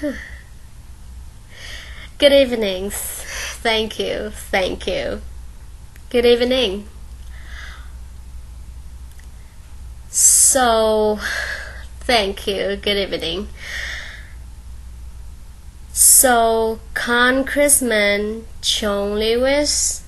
Good evenings. Thank you. Good evening. So, thank you. Good evening. So, Congressman John Lewis,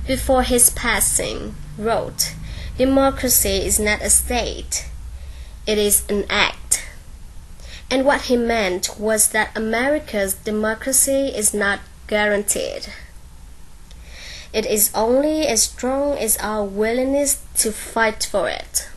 before his passing, wrote, "Democracy is not a state, it is an act." And what he meant was that America's democracy is not guaranteed. It is only as strong as our willingness to fight for it.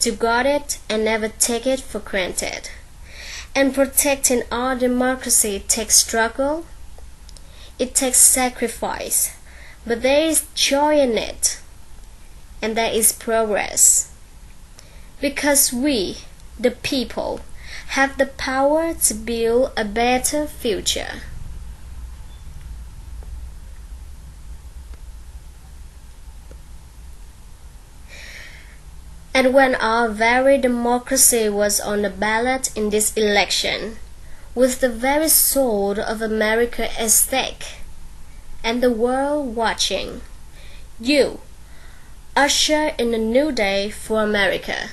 To guard it and never take it for granted. And protecting our democracy takes struggle, it takes sacrifice, but there is joy in it, and there is progress. Because we, the people, have the power to build a better future. And when our very democracy was on the ballot in this election, with the very soul of America at stake, and the world watching, you usher in a new day for America.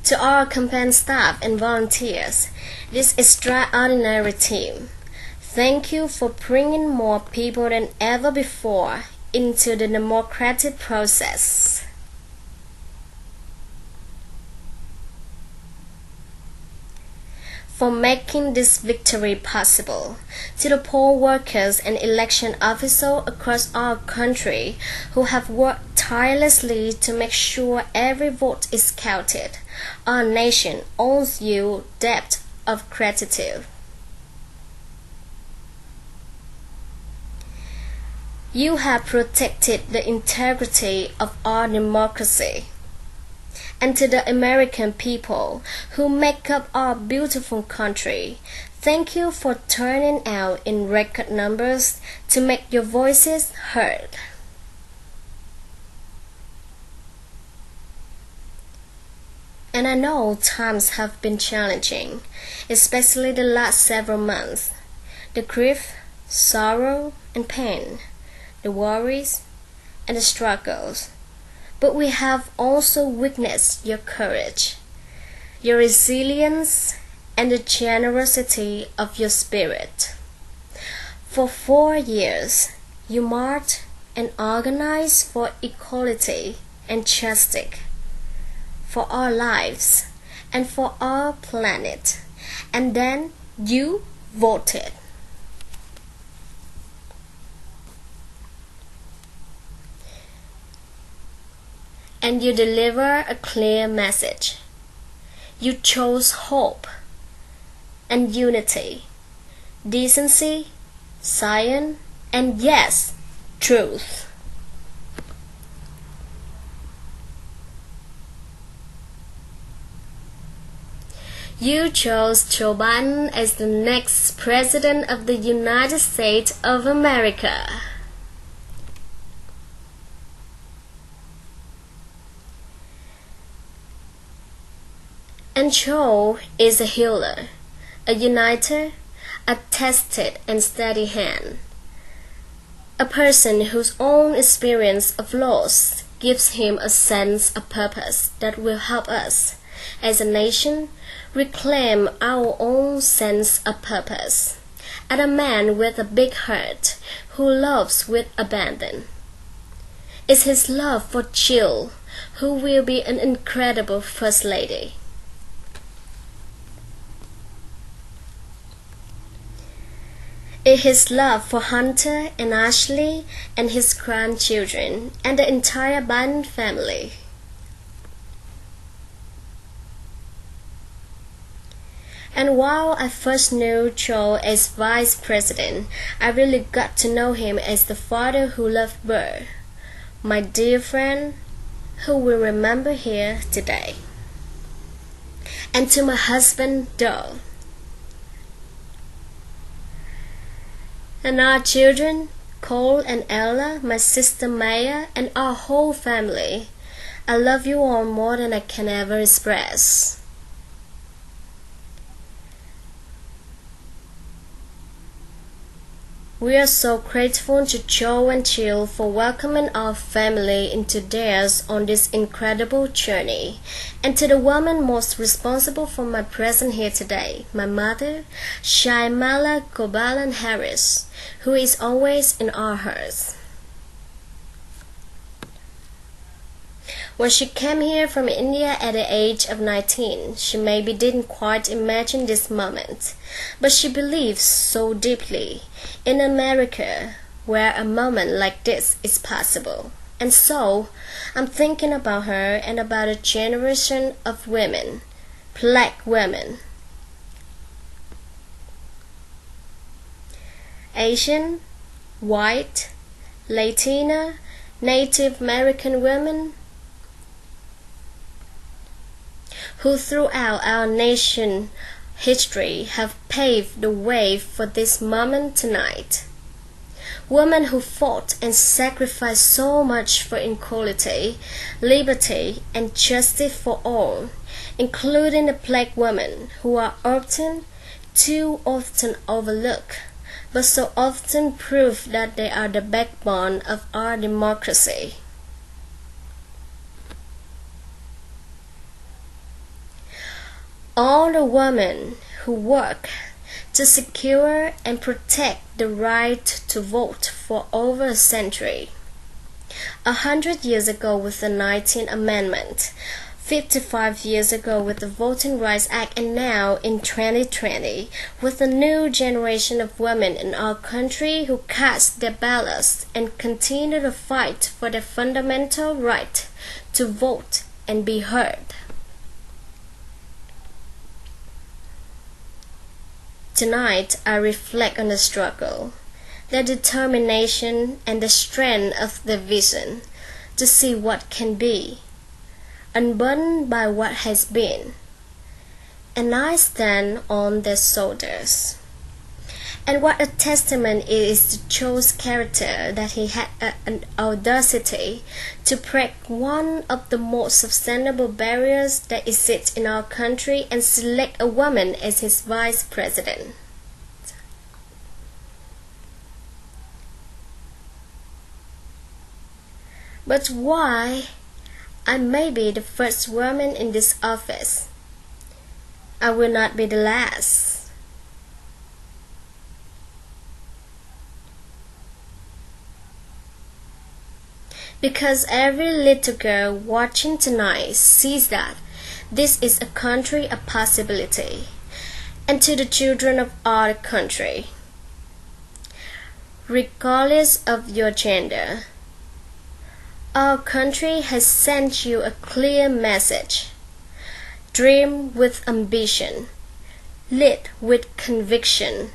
To our campaign staff and volunteers, this extraordinary team, thank you for bringing more people than ever before into the democratic process. For making this victory possible, to the poll workers and election officials across our country who have worked tirelessly to make sure every vote is counted, our nation owes you debt of gratitude. You have protected the integrity of our democracy. And to the American people who make up our beautiful country, thank you for turning out in record numbers to make your voices heard. And I know times have been challenging, especially the last several months. The grief, sorrow, and pain, the worries, and the struggles. But we have also witnessed your courage, your resilience, and the generosity of your spirit. For 4 years, you marched and organized for equality and justice, for our lives, and for our planet. And then you voted. And you deliver a clear message. You chose hope and unity, decency, science, and yes, truth. You chose Joe Biden as the next President of the United States of America. And Joe is a healer, a uniter, a tested and steady hand, a person whose own experience of loss gives him a sense of purpose that will help us, as a nation, reclaim our own sense of purpose, and a man with a big heart who loves with abandon. It's his love for Jill, who will be an incredible First Lady. It's his love for Hunter and Ashley and his grandchildren and the entire Biden family. And while I first knew Joe as vice president, I really got to know him as the father who loved Burr, my dear friend, who will remember here today. And to my husband, Doug. And our children, Cole and Ella, my sister Maya, and our whole family, I love you all more than I can ever express. We are so grateful to Joe and Jill for welcoming our family into theirs on this incredible journey, and to the woman most responsible for my presence here today, my mother, Shaimala Gobalan Harris, who is always in our hearts. When she came here from India at the age of 19, she maybe didn't quite imagine this moment, but she believes so deeply in America, where a moment like this is possible. And so, I'm thinking about her and about a generation of women, black women, Asian, white, Latina, Native American women, who throughout our nation history have paved the way for this moment tonight. Women who fought and sacrificed so much for equality, liberty, and justice for all, including the black women who are often, too often overlooked, but so often prove that they are the backbone of our democracy. All the women who work to secure and protect the right to vote for over a century. 100 years ago with the 19th Amendment, 55 years ago with the Voting Rights Act, and now in 2020 with a new generation of women in our country who cast their ballots and continue to fight for their fundamental right to vote and be heard. Tonight, I reflect on the struggle, the determination, and the strength of the vision to see what can be, unburdened by what has been, and I stand on their shoulders. And what a testament it is to Joe's character that he had an audacity to break one of the most sustainable barriers that exists in our country and select a woman as his vice president. But why I may be the first woman in this office, I will not be the last. Because every little girl watching tonight sees that this is a country of possibility, and to the children of our country, regardless of your gender, our country has sent you a clear message. Dream with ambition, lead with conviction,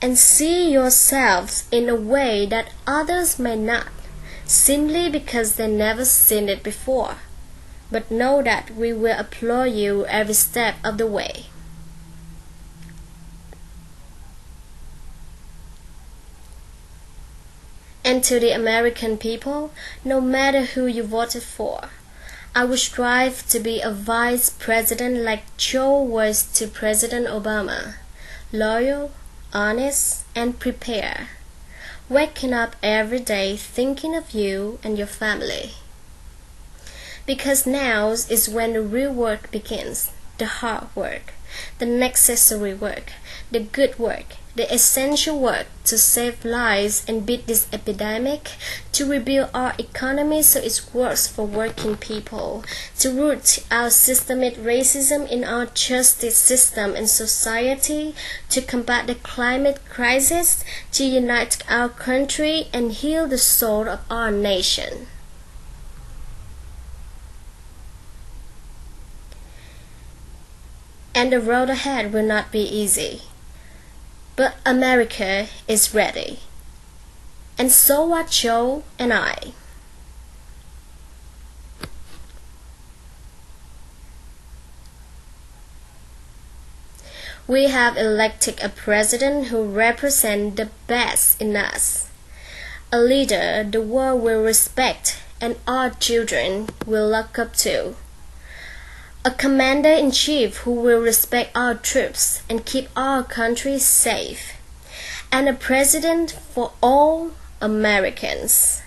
and see yourselves in a way that others may not, simply because they never seen it before, but know that we will applaud you every step of the way. And to the American people, no matter who you voted for, I will strive to be a vice president like Joe was to President Obama, loyal, honest, and prepared. Waking up every day thinking of you and your family. Because now is when the real work begins, the hard work, the necessary work, the good work, the essential work to save lives and beat this epidemic, to rebuild our economy so it works for working people, to root out systemic racism in our justice system and society, to combat the climate crisis, to unite our country and heal the soul of our nation. And the road ahead will not be easy. But America is ready. And so are Joe and I. We have elected a president who represents the best in us, a leader the world will respect and our children will look up to, a commander-in-chief who will respect our troops and keep our country safe, and a president for all Americans.